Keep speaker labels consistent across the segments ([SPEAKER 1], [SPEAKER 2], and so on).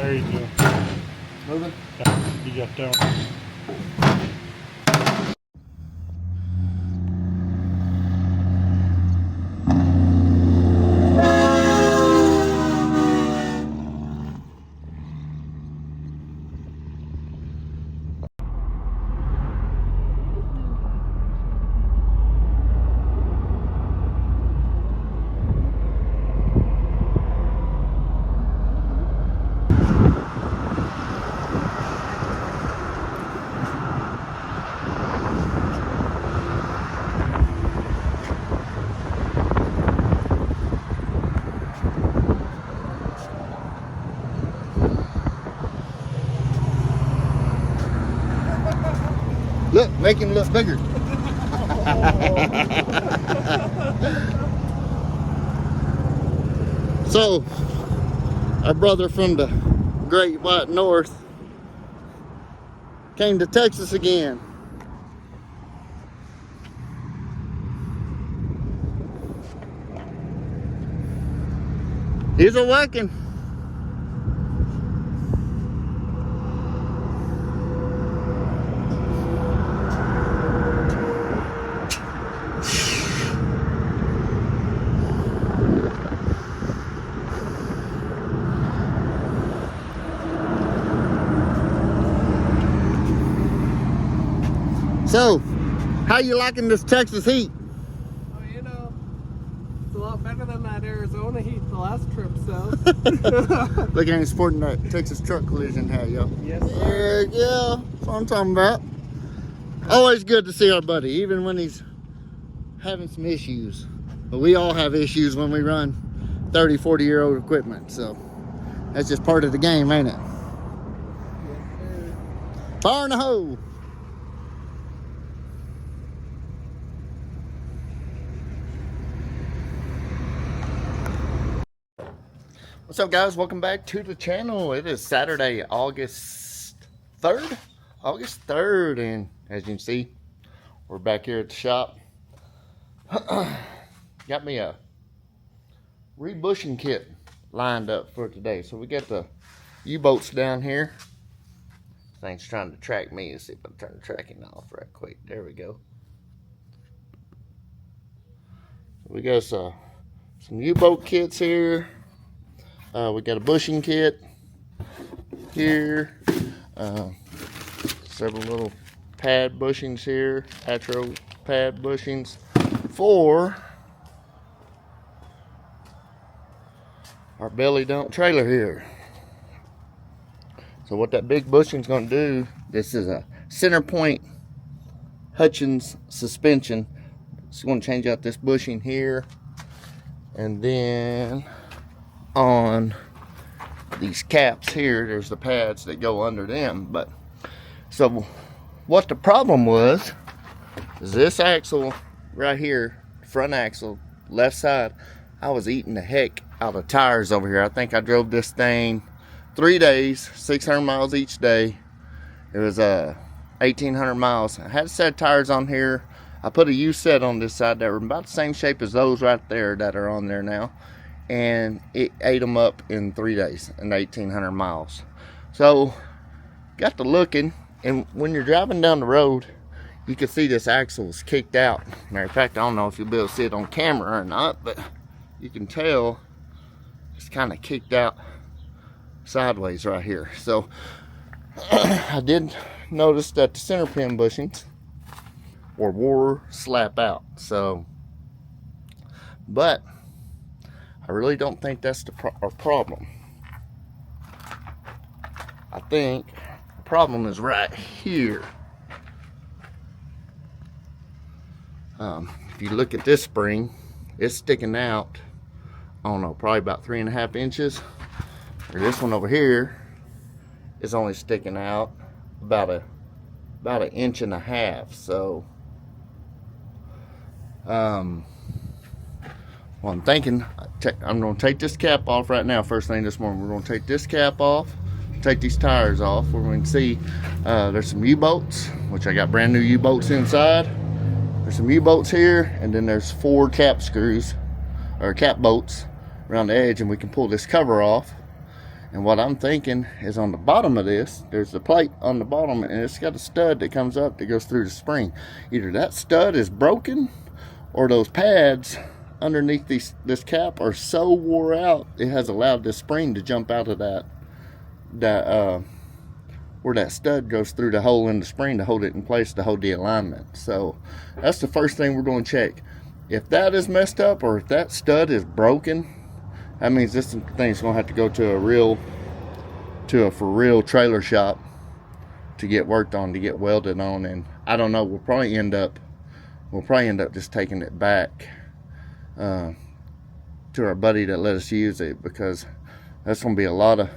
[SPEAKER 1] There you go.
[SPEAKER 2] Moving?
[SPEAKER 1] Yeah, you got that one.
[SPEAKER 2] Look, make him look bigger. So, our brother from the Great White North came to Texas again. He's a working. So, how you liking this Texas heat?
[SPEAKER 3] Oh, you know, it's a lot better than that Arizona heat the last trip, so.
[SPEAKER 2] Look, I ain't sporting that Texas truck collision hat, yo.
[SPEAKER 3] Yes, sir.
[SPEAKER 2] Yeah, that's what I'm talking about. Always good to see our buddy, even when he's having some issues. But we all have issues when we run 30, 40-year-old equipment, so that's just part of the game, ain't it?
[SPEAKER 3] Yes, sir.
[SPEAKER 2] Fire in the hole. What's up, guys? Welcome back to the channel. It is Saturday, August 3rd. August 3rd, and as you can see, we're back here at the shop. Got me a rebushing kit lined up for today. So we got the U-boats down here. This thing's trying to track me. Let's see if I can turn the tracking off right quick. There we go. We got some U-boat kits here. We got a bushing kit here. Several little pad bushings here. Atro pad bushings for our belly dump trailer here. So what that big bushing's going to do, this is a center point Hutchins suspension. It's going to change out this bushing here, and then on these caps here, there's the pads that go under them. But so what the problem was is this axle right here, front axle, left side, I was eating the heck out of tires over here. I think I drove this thing 3 days, 600 miles each day. It was 1,800 miles. I had a set of tires on here. I put a U set on this side that were about the same shape as those right there that are on there now, and it ate them up in 3 days and 1,800 miles. So got to looking, and when you're driving down the road, you can see this axle is kicked out. Matter of fact, I don't know if you'll be able to see it on camera or not, but you can tell it's kind of kicked out sideways right here. So I did notice that the center pin bushings wore slap out. So, but I really don't think that's our problem. I think the problem is right here. If you look at this spring, it's sticking out, I don't know, probably about 3.5 inches. Or this one over here is only sticking out about an 1.5 inches. So, well, I'm thinking I'm going to take this cap off right now. First thing this morning, we're going to take this cap off, take these tires off. We're going to see there's some U-boats, which I got brand new U-boats inside. There's some U-boats here, and then there's 4 cap screws or cap bolts around the edge, and we can pull this cover off. And what I'm thinking is on the bottom of this, there's a plate on the bottom, and it's got a stud that comes up that goes through the spring. Either that stud is broken, or those pads underneath this cap are so wore out, it has allowed this spring to jump out of that where that stud goes through the hole in the spring to hold it in place to hold the alignment. So that's the first thing we're going to check. If that is messed up, or if that stud is broken, that means this thing's going to have to go to a for real trailer shop to get worked on, to get welded on. And I don't know, we'll probably end up just taking it back to our buddy that let us use it, because that's going to be a lot of,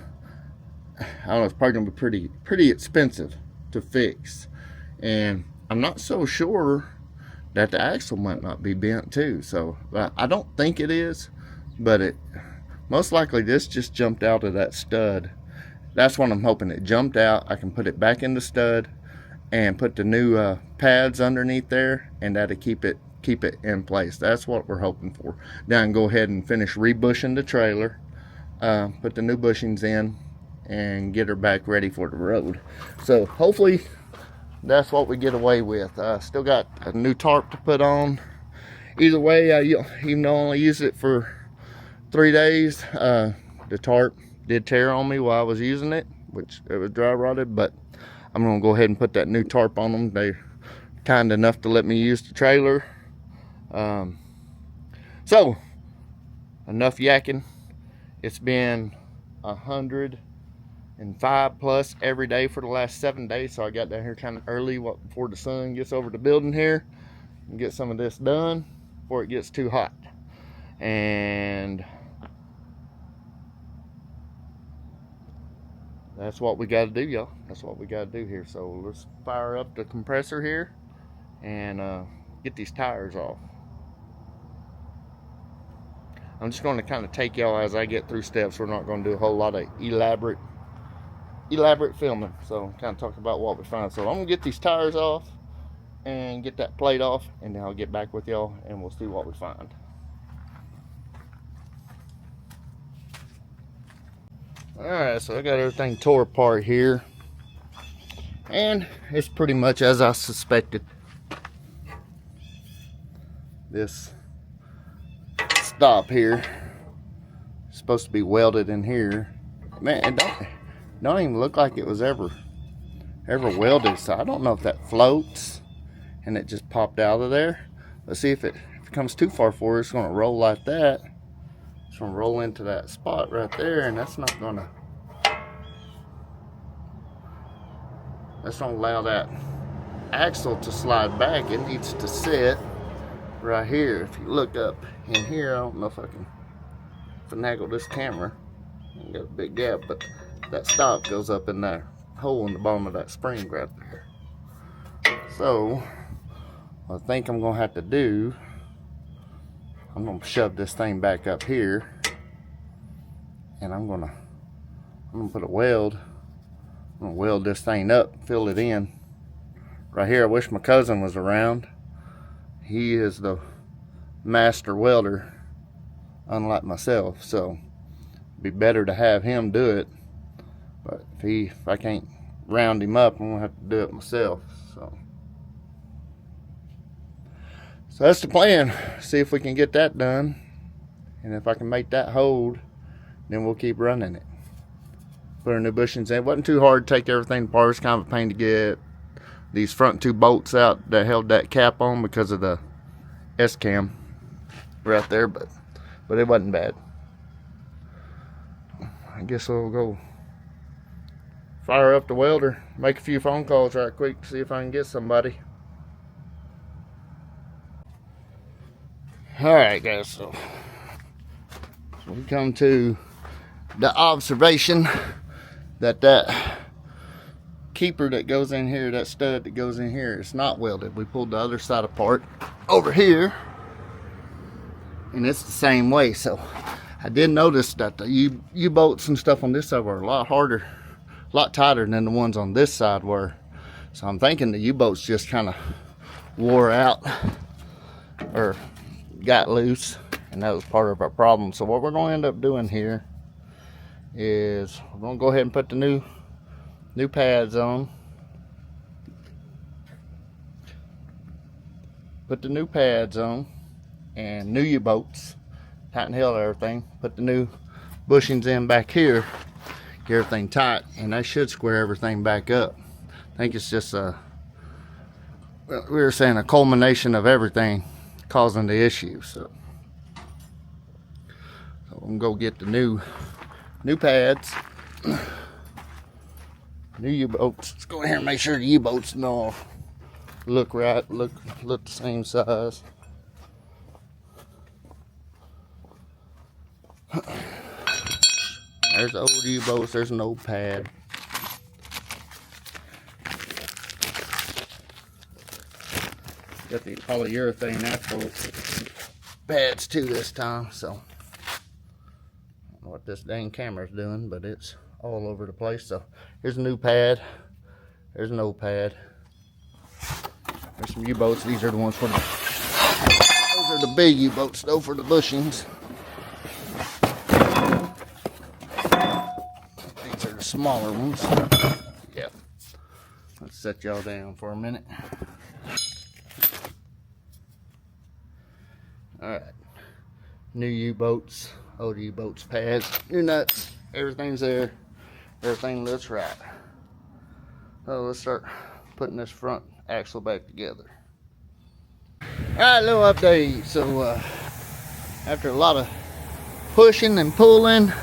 [SPEAKER 2] I don't know, it's probably going to be pretty expensive to fix. And I'm not so sure that the axle might not be bent too. So I don't think it is, but it most likely, this just jumped out of that stud. That's what I'm hoping. It jumped out. I can put it back in the stud and put the new pads underneath there, and that'll keep it in place. That's what we're hoping for. Now I can go ahead and finish rebushing the trailer, put the new bushings in, and get her back ready for the road. So hopefully that's what we get away with. Still got a new tarp to put on. Either way, even though I only used it for 3 days, the tarp did tear on me while I was using it, which it was dry rotted, but I'm gonna go ahead and put that new tarp on them. They're kind enough to let me use the trailer. So enough yakking. It's been 105 plus every day for the last 7 days, so I got down here kind of early before the sun gets over the building here and get some of this done before it gets too hot. And that's what we got to do, y'all. That's what we got to do here. So let's fire up the compressor here and get these tires off. I'm just going to kind of take y'all as I get through steps. We're not going to do a whole lot of elaborate filming. So kind of talk about what we find. So I'm going to get these tires off and get that plate off, and then I'll get back with y'all and we'll see what we find. Alright, so I got everything tore apart here, and it's pretty much as I suspected. This stop here is supposed to be welded in here. Man, it don't even look like it was ever welded, so I don't know if that floats and it just popped out of there. Let's see if it comes too far forward, it's going to roll like that. It's going to roll into that spot right there, and that's not going to allow that axle to slide back. It needs to sit right here. If you look up in here, I don't know if I can finagle this camera. I got a big gap, but that stop goes up in that hole in the bottom of that spring right there. So what I think I'm going to have to do, I'm going to shove this thing back up here, and I'm going to put a weld. I'm going to weld this thing up, fill it in. Right here, I wish my cousin was around. He is the master welder, unlike myself, so it'd be better to have him do it. But if I can't round him up, I'm going to have to do it myself. So that's the plan. See if we can get that done. And if I can make that hold, then we'll keep running it. Put our new bushings in. It wasn't too hard to take everything apart. It was kind of a pain to get these front 2 bolts out that held that cap on because of the S-cam right there, but it wasn't bad. I guess we'll go fire up the welder, make a few phone calls right quick to see if I can get somebody. Alright guys, so we come to the observation that keeper that goes in here, that stud that goes in here, it's not welded. We pulled the other side apart over here, and it's the same way. So I did notice that the U-bolts and stuff on this side were a lot harder, a lot tighter than the ones on this side were. So I'm thinking the U-bolts just kind of wore out or got loose, and that was part of our problem. So what we're going to end up doing here is we're gonna go ahead and put the new pads on. Put the new pads on and new U-bolts. Tighten the hell out of everything. Put the new bushings in back here. Get everything tight, and that should square everything back up. I think it's just we were saying a culmination of everything causing the issue. So I'm gonna go get the new pads, new U-bolts. Let's go ahead and make sure the U-bolts all look right, look the same size. There's the old U-bolts. There's an old pad. Got the polyurethane actual pads too this time. So I don't know what this dang camera's doing, but it's all over the place. So here's a new pad. There's an old pad. There's some U-bolts. These are the ones for the. Those are the big U-bolts though, for the bushings. Smaller ones. Yep. Let's set y'all down for a minute. Alright. New U-bolts, old U-bolts pads, new nuts, everything's there. Everything looks right. So let's start putting this front axle back together. Alright, little update. So after a lot of pushing and pulling,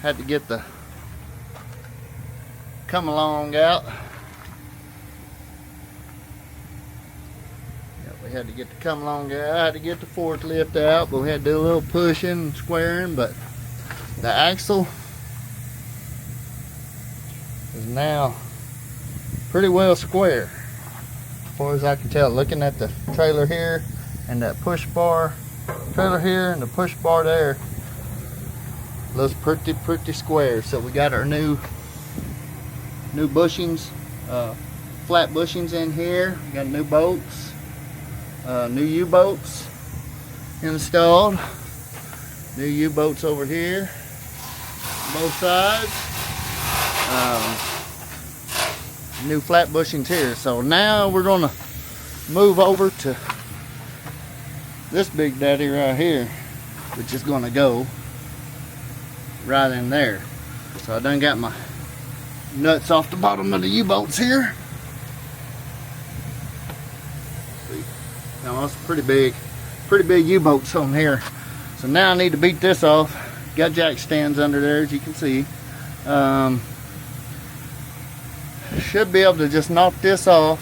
[SPEAKER 2] had to get the come along out. Yeah, we had to get the come along out. I had to get the forklift out, but we had to do a little pushing and squaring. But the axle is now pretty well square, as far as I can tell. Looking at the trailer here and that push bar trailer here and the push bar there, looks pretty square. So we got our new bushings, flat bushings in here. We got new bolts, new U-bolts installed. New U-bolts over here, both sides. New flat bushings here. So now we're gonna move over to this big daddy right here, which is gonna go right in there. So I done got my nuts off the bottom of the U-bolts here. Now that's pretty big U-bolts on here. So now I need to beat this off. Got jack stands under there, as you can see. Should be able to just knock this off.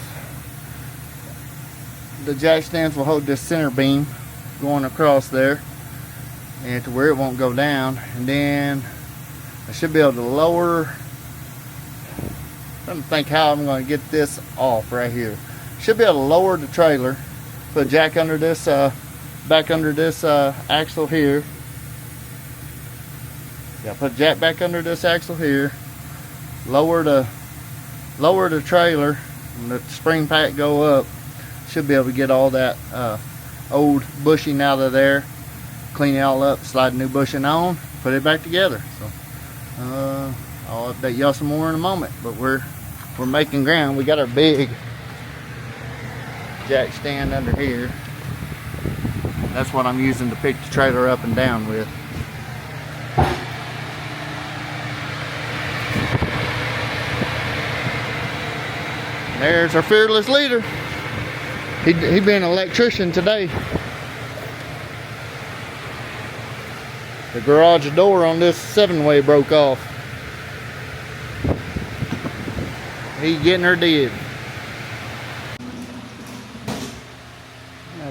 [SPEAKER 2] The jack stands will hold this center beam going across there, and to where it won't go down. And then I should be able to lower. Let me think how I'm going to get this off right here. Should be able to lower the trailer, put a jack under this, back under this axle here. Yeah, put a jack back under this axle here. Lower the trailer, and let the spring pack go up. Should be able to get all that old bushing out of there, clean it all up, slide the new bushing on, put it back together. So I'll update y'all some more in a moment, but we're making ground. We got our big jack stand under here. That's what I'm using to pick the trailer up and down with. There's our fearless leader. He been an electrician today. The garage door on this 7-way broke off. He getting her did.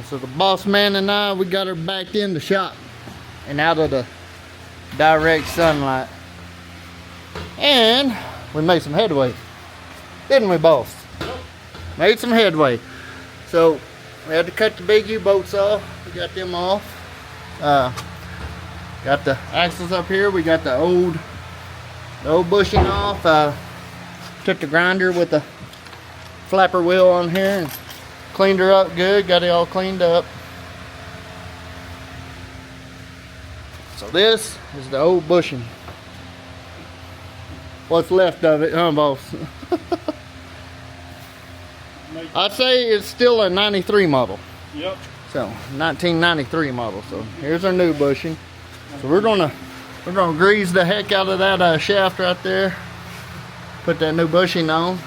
[SPEAKER 2] So the boss man and I, we got her back in the shop and out of the direct sunlight. And we made some headway. Didn't we, boss? Made some headway. So we had to cut the big U-bolts off. We got them off. Got the axles up here. We got the old bushing off. Took the grinder with the flapper wheel on here and cleaned her up good. Got it all cleaned up. So this is the old bushing. What's left of it, huh, boss? I'd say it's still a 93 model.
[SPEAKER 1] Yep.
[SPEAKER 2] So 1993 model. So here's our new bushing. So we're gonna grease the heck out of that shaft right there. Put that new bushing on.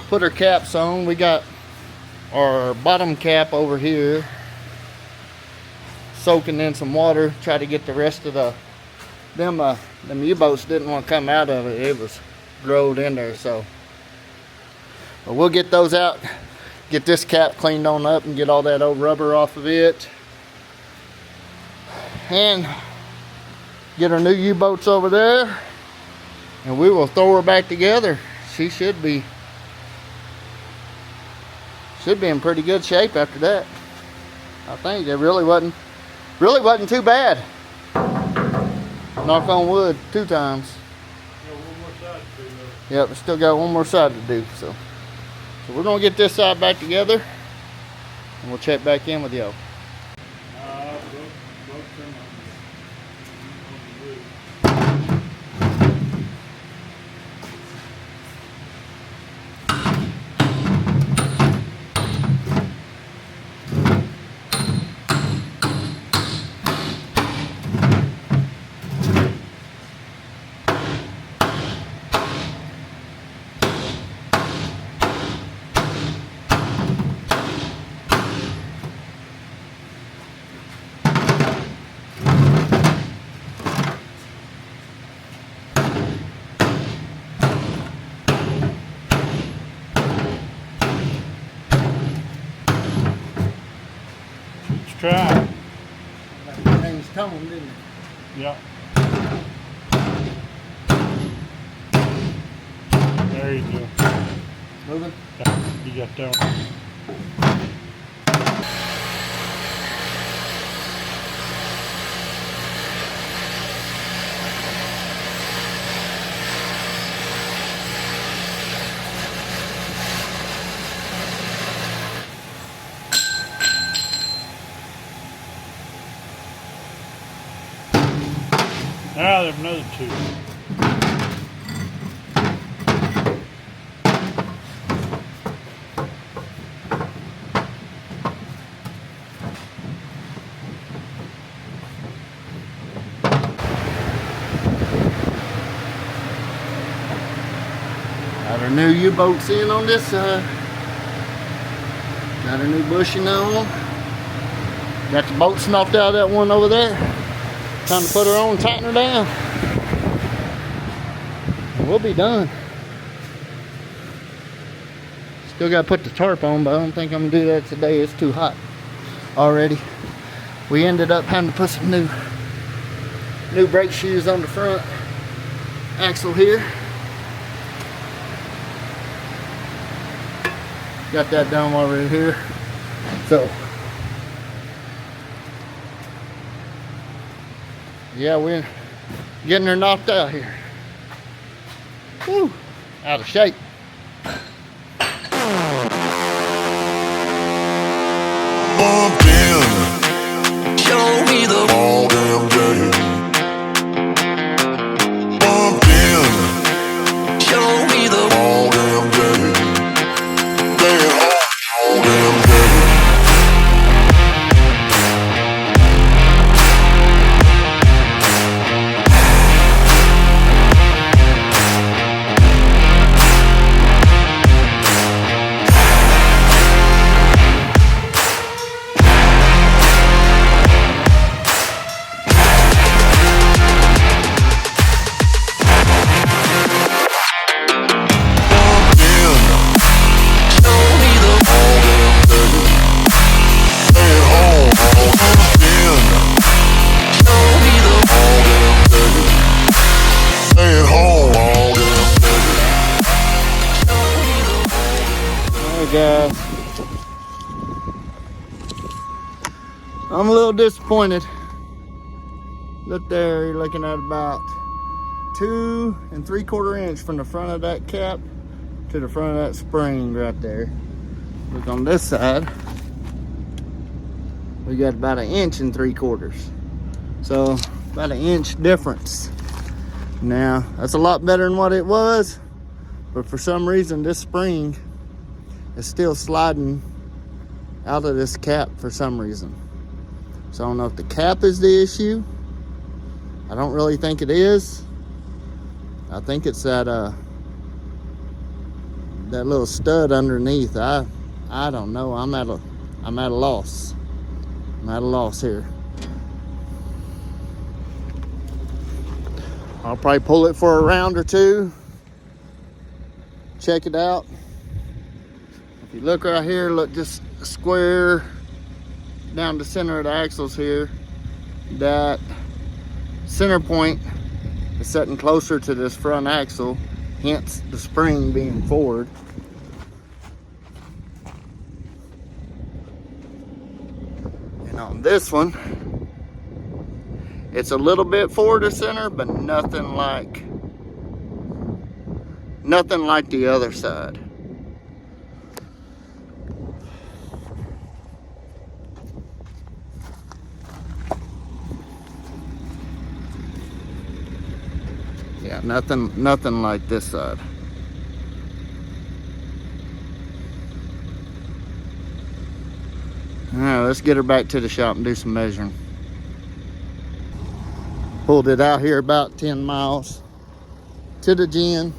[SPEAKER 2] Put our caps on. We got our bottom cap over here, soaking in some water. Try to get the rest of them U-boats didn't want to come out of it. It was growed in there. So but we'll get those out. Get this cap cleaned on up and get all that old rubber off of it. And get our new U-boats over there. And we will throw her back together. She should be in pretty good shape after that. I think it really wasn't too bad. Knock on wood 2 times.
[SPEAKER 1] One more side to do, though.
[SPEAKER 2] Yep, we still got one more side to do. So we're gonna get this side back together and we'll check back in with y'all.
[SPEAKER 1] Try.
[SPEAKER 2] That thing's toned, didn't it?
[SPEAKER 1] Yep. There you go.
[SPEAKER 2] Moving?
[SPEAKER 1] Yeah, you got that one. Now there's another 2.
[SPEAKER 2] Got our new U-boats in on this side. Got our new bushing on. Got the boat snuffed out of that one over there. Time to put her on, tighten her down. And we'll be done. Still got to put the tarp on, but I don't think I'm going to do that today. It's too hot already. We ended up having to put some new brake shoes on the front axle here. Got that done while we're here. So yeah, we're getting her knocked out here. Woo, out of shape.
[SPEAKER 4] Bump in, show me the all damn day. Bump in, show me the all damn day. All damn day.
[SPEAKER 2] Guys, I'm a little disappointed. Look there, you're looking at about 2 3/4 inch from the front of that cap to the front of that spring right there. Look on this side, we got about 1 3/4 inches. So about an inch difference. Now that's a lot better than what it was, but for some reason this spring is still sliding out of this cap for some reason. So I don't know if the cap is the issue. I don't really think it is. I think it's that that little stud underneath. I don't know. I'm at a loss. I'm at a loss here. I'll probably pull it for a round or two. Check it out. If you look right here, look just square down the center of the axles here. That center point is sitting closer to this front axle, hence the spring being forward. And on this one, it's a little bit forward of center, but nothing like the other side. Yeah, nothing like this side. All right, let's get her back to the shop and do some measuring. Pulled it out here about 10 miles to the gym.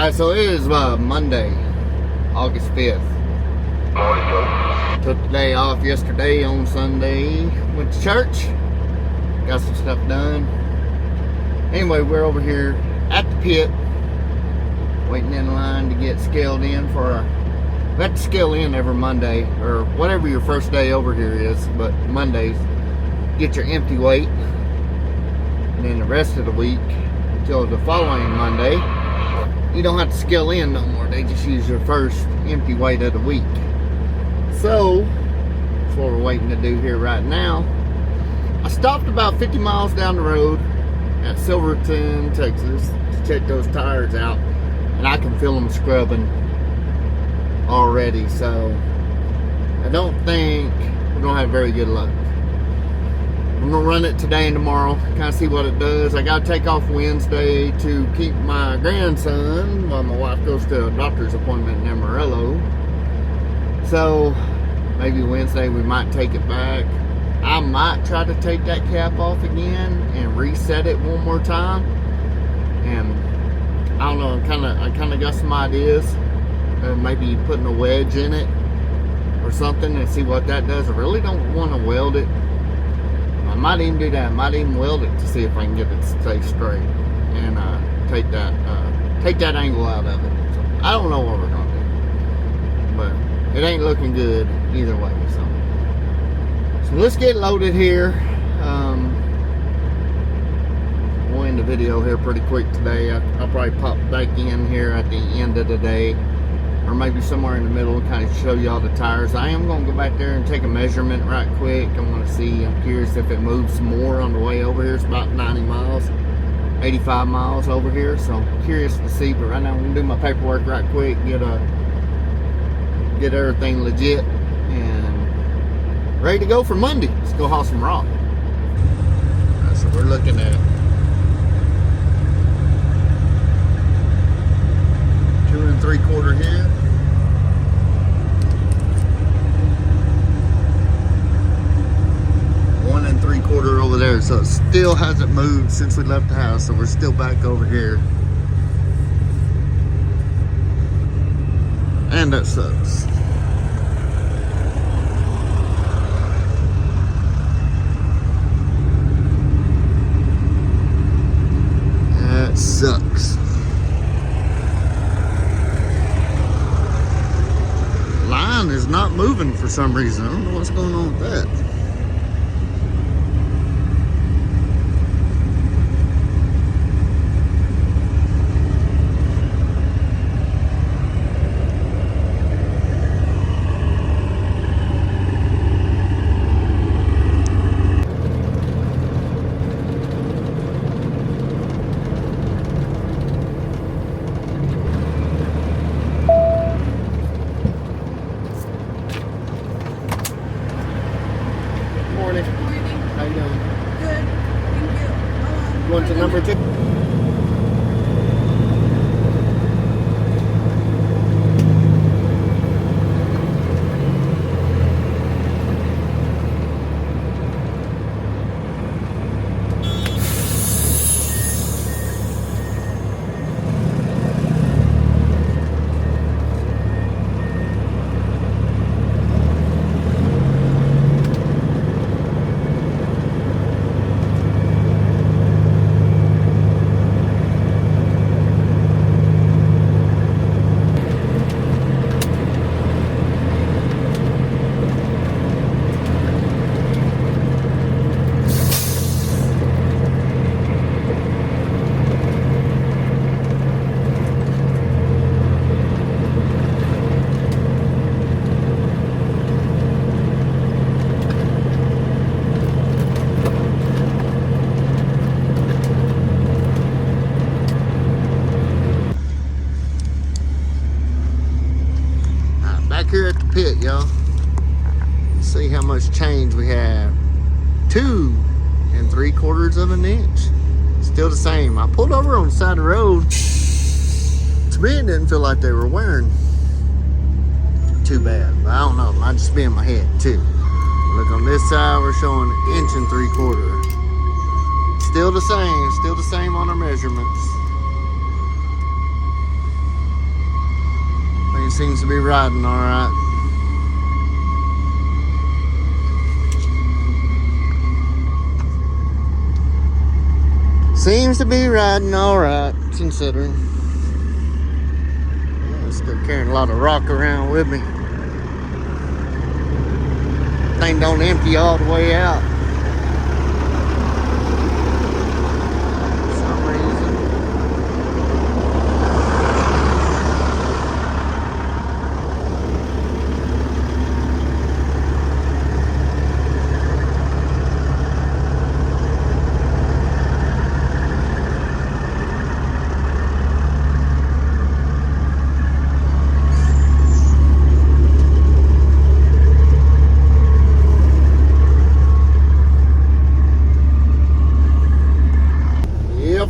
[SPEAKER 2] Alright, so it is Monday, August 5th. Took the day off yesterday on Sunday. Went to church. Got some stuff done. Anyway, we're over here at the pit, waiting in line to get scaled in for our... We have to scale in every Monday, or whatever your first day over here is, but Mondays, get your empty weight. And then the rest of the week, until the following Monday, you don't have to scale in no more. They just use your first empty weight of the week. So, that's what we're waiting to do here right now. I stopped about 50 miles down the road at Silverton, Texas, to check those tires out, and I can feel them scrubbing already. So I don't think we're gonna have very good luck. I'm gonna run it today and tomorrow, kind of see what it does. I gotta take off Wednesday to keep my grandson while my wife goes to a doctor's appointment in Amarillo. So maybe Wednesday we might take it back. I might try to take that cap off again and reset it one more time. And I don't know, I kind of got some ideas. Maybe putting a wedge in it or something and see what that does. I really don't want to weld it. I might even do that. I might even weld it to see if I can get it to stay straight and take that angle out of it. So I don't know what we're gonna do, but it ain't looking good either way. So let's get loaded here. We'll end the video here pretty quick today. I'll probably pop back in here at the end of the day, or maybe somewhere in the middle, and kind of show y'all the tires. I am going to go back there and take a measurement right quick. I want to see, I'm curious if it moves more on the way over here. It's about 90 miles, 85 miles over here, so I'm curious to see. But right now I'm going to do my paperwork right quick, get everything legit and ready to go for Monday. Let's go haul some rock. Right, so we're looking at 2 3/4 here. 1 3/4 over there. So it still hasn't moved since we left the house. So we're still back over here. And that sucks. That sucks. Line is not moving for some reason. I don't know what's going on with that. How you doing?
[SPEAKER 5] Good, thank you.
[SPEAKER 2] Going to number 2? Here at the pit, y'all. See how much change we have. 2 3/4 of an inch. Still the same. I pulled over on the side of the road. To me, it didn't feel like they were wearing too bad. But I don't know. It might just be in my head too. Look, on this side, we're showing 1 3/4. Still the same. Still the same on our measurements. Thing seems to be riding all right. Seems to be riding all right, considering. I'm still carrying a lot of rock around with me. Thing don't empty all the way out. For some reason.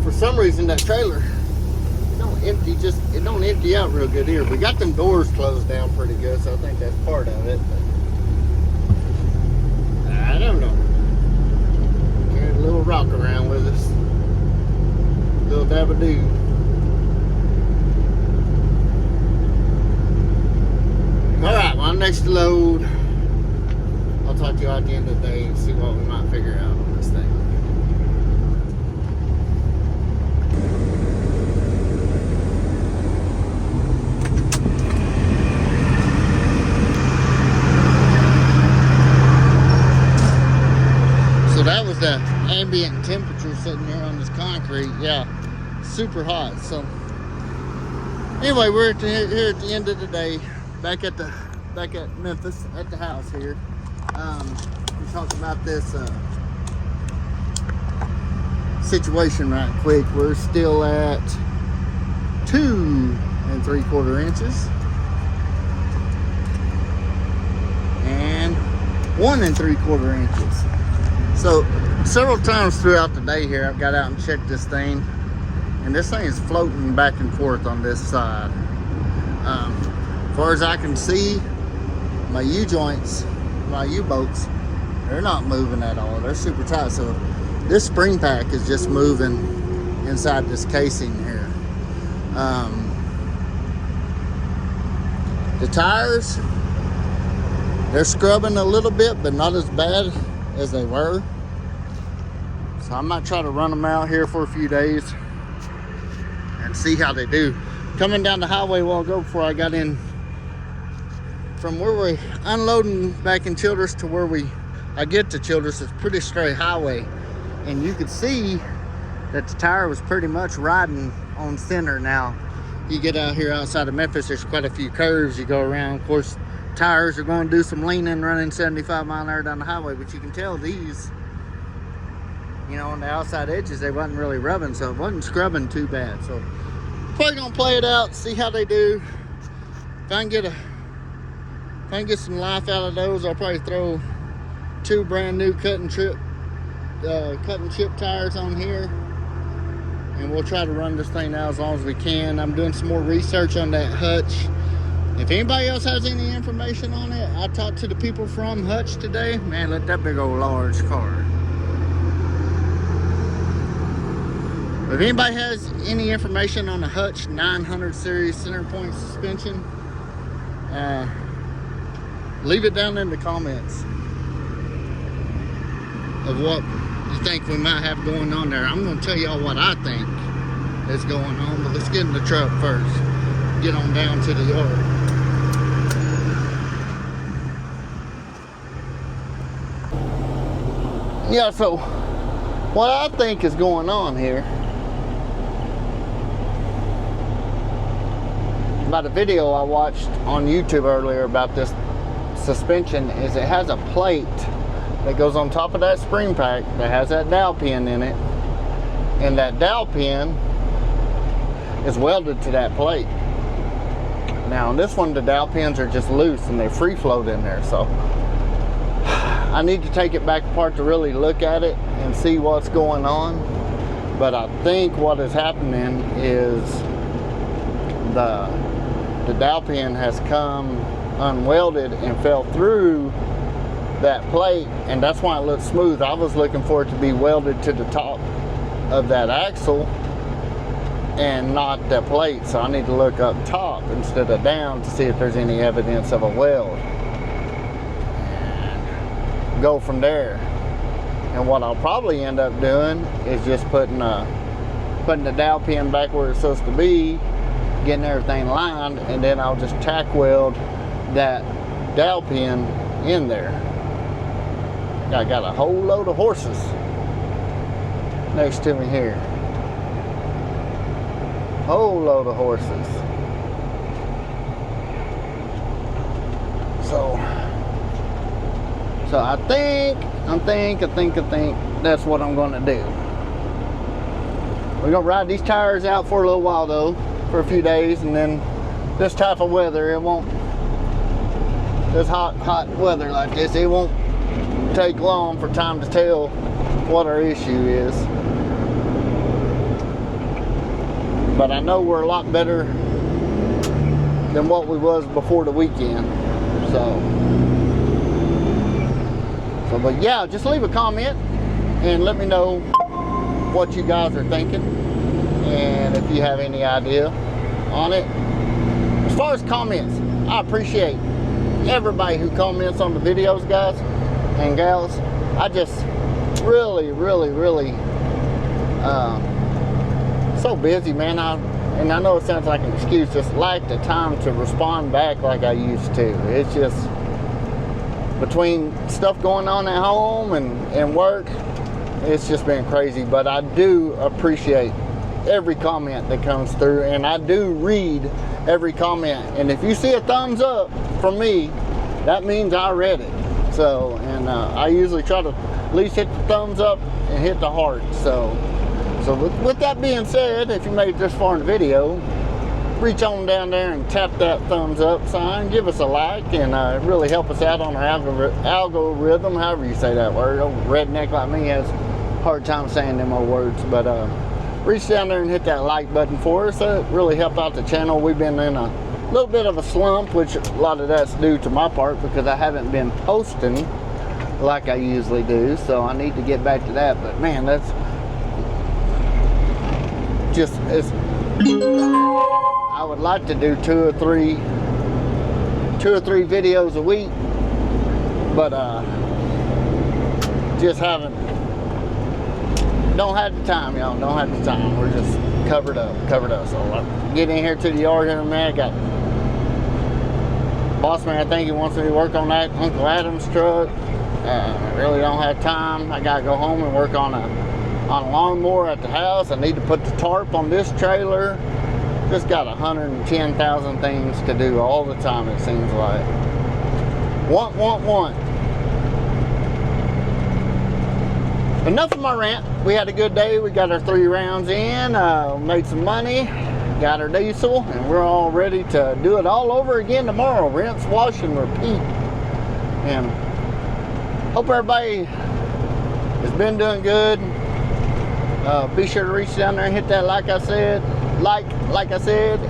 [SPEAKER 2] For some reason that trailer it don't empty out real good here. We got them doors closed down pretty good, so I think that's part of it, but I don't know. Carrying a little rock around with us. Little dabba-doo. Alright, well, I'm next to load. I'll talk to you at the end of the day and see what we might figure out on this thing. That was the ambient temperature sitting there on this concrete. Yeah, super hot. So anyway, we're here at the end of the day, back at Memphis at the house here. We talked about this situation right quick. We're still at 2 3/4 inches and 1 3/4 inches. So several times throughout the day here, I've got out and checked this thing, and this thing is floating back and forth on this side. As far as I can see, my U-joints, my U-bolts, they're not moving at all. They're super tight. So this spring pack is just moving inside this casing here. The tires, they're scrubbing a little bit, but not as bad as they were. So I might try to run them out here for a few days and see how they do. Coming down the highway a while ago before I got in, from where we're unloading back in Childress to where I get to Childress, it's pretty straight highway, and you could see that the tire was pretty much riding on center. Now you get out here outside of Memphis, there's quite a few curves you go around. Of course, tires are going to do some leaning running 75 mile an hour down the highway, but you can tell these, you know, on the outside edges, they wasn't really rubbing, so it wasn't scrubbing too bad. So probably gonna play it out, see how they do. If I can get some life out of those, I'll probably throw 2 brand new cut and chip tires on here, and we'll try to run this thing out as long as we can. I'm doing some more research on that hutch. If anybody else has any information on it, I talked to the people from Hutch today. Man, look at that big old large car. If anybody has any information on the Hutch 900 series center point suspension, leave it down in the comments of what you think we might have going on there. I'm going to tell y'all what I think is going on, but let's get in the truck first. Get on down to the yard. Yeah, so what I think is going on here, about a video I watched on YouTube earlier about this suspension, is it has a plate that goes on top of that spring pack that has that dowel pin in it, and that dowel pin is welded to that plate. Now on this one, the dowel pins are just loose and they free float in there, so I need to take it back apart to really look at it and see what's going on. But I think what is happening is the dowel pin has come unwelded and fell through that plate, and that's why it looks smooth. I was looking for it to be welded to the top of that axle and not that plate, so I need to look up top instead of down to see if there's any evidence of a weld. Go from there. And what I'll probably end up doing is just putting a putting the dowel pin back where it's supposed to be, getting everything lined, and then I'll just tack weld that dowel pin in there. I got a whole load of horses next to me here. Whole load of horses. So I think that's what I'm gonna do. We're gonna ride these tires out for a little while though, for a few days, and then this type of weather, it won't, this hot weather like this, it won't take long for time to tell what our issue is. But I know we're a lot better than what we was before the weekend. But yeah, just leave a comment and let me know what you guys are thinking and if you have any idea on it. As far as comments, I appreciate everybody who comments on the videos, guys and gals. I just really so busy, man. And I know it sounds like an excuse, just lack the time to respond back like I used to. It's just between stuff going on at home and work, it's just been crazy. But I do appreciate every comment that comes through, and I do read every comment. And if you see a thumbs up from me, that means I read it. So, and I usually try to at least hit the thumbs up and hit the heart. So with that being said, if you made it this far in the video, reach on down there and tap that thumbs up sign, give us a like, and really help us out on our algorithm, however you say that word. Old redneck like me has a hard time saying them old words, but reach down there and hit that like button for us. It really help out the channel. We've been in a little bit of a slump, which a lot of that's due to my part because I haven't been posting like I usually do, so I need to get back to that. But man, that's just, I would like to do two or three videos a week, but just don't have the time, y'all. Don't have the time. We're just covered up. So I get in here to the yard here, man. I got boss man, I think he wants me to work on that Uncle Adam's truck. I really don't have time. I gotta go home and work on a lawnmower at the house. I need to put the tarp on this trailer. Just got 110,000 things to do all the time, it seems like. Want. Enough of my rant. We had a good day. We got our 3 rounds in, made some money, got our diesel, and we're all ready to do it all over again tomorrow. Rinse, wash, and repeat. And hope everybody has been doing good. Be sure to reach down there and hit that like I said,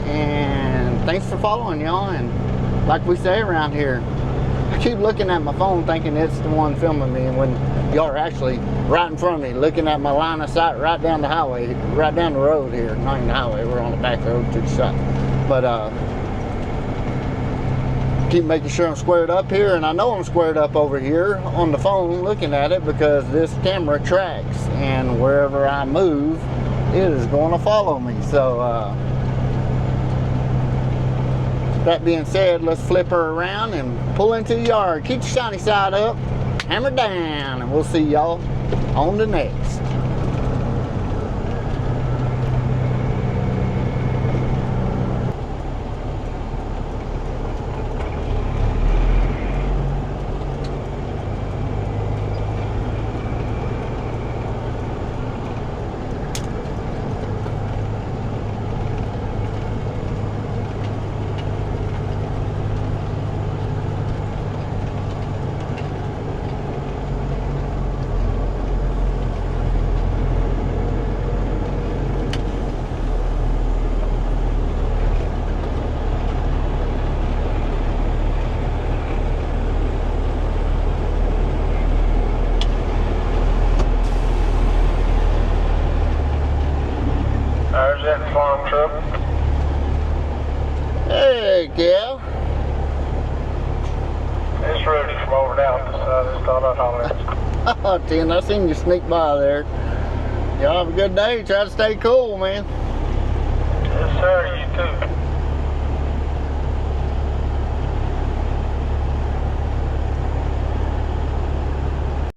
[SPEAKER 2] and thanks for following, y'all. And like we say around here, I keep looking at my phone thinking it's the one filming me, and when y'all are actually right in front of me, looking at my line of sight right down the highway, right down the road here. Not even the highway, we're on the back road to the shop. But keep making sure I'm squared up here, and I know I'm squared up over here on the phone looking at it because this camera tracks, and wherever I move it is going to follow me. So that being said, let's flip her around and pull into the yard. Keep the shiny side up, hammer down, and we'll see y'all on the next.
[SPEAKER 5] farm truck.
[SPEAKER 2] Hey, Gal.
[SPEAKER 5] It's Rudy from over down. So I just thought I'd holler.
[SPEAKER 2] Oh, Tim, I seen you sneak by there. Y'all have a good day. Try to stay cool, man.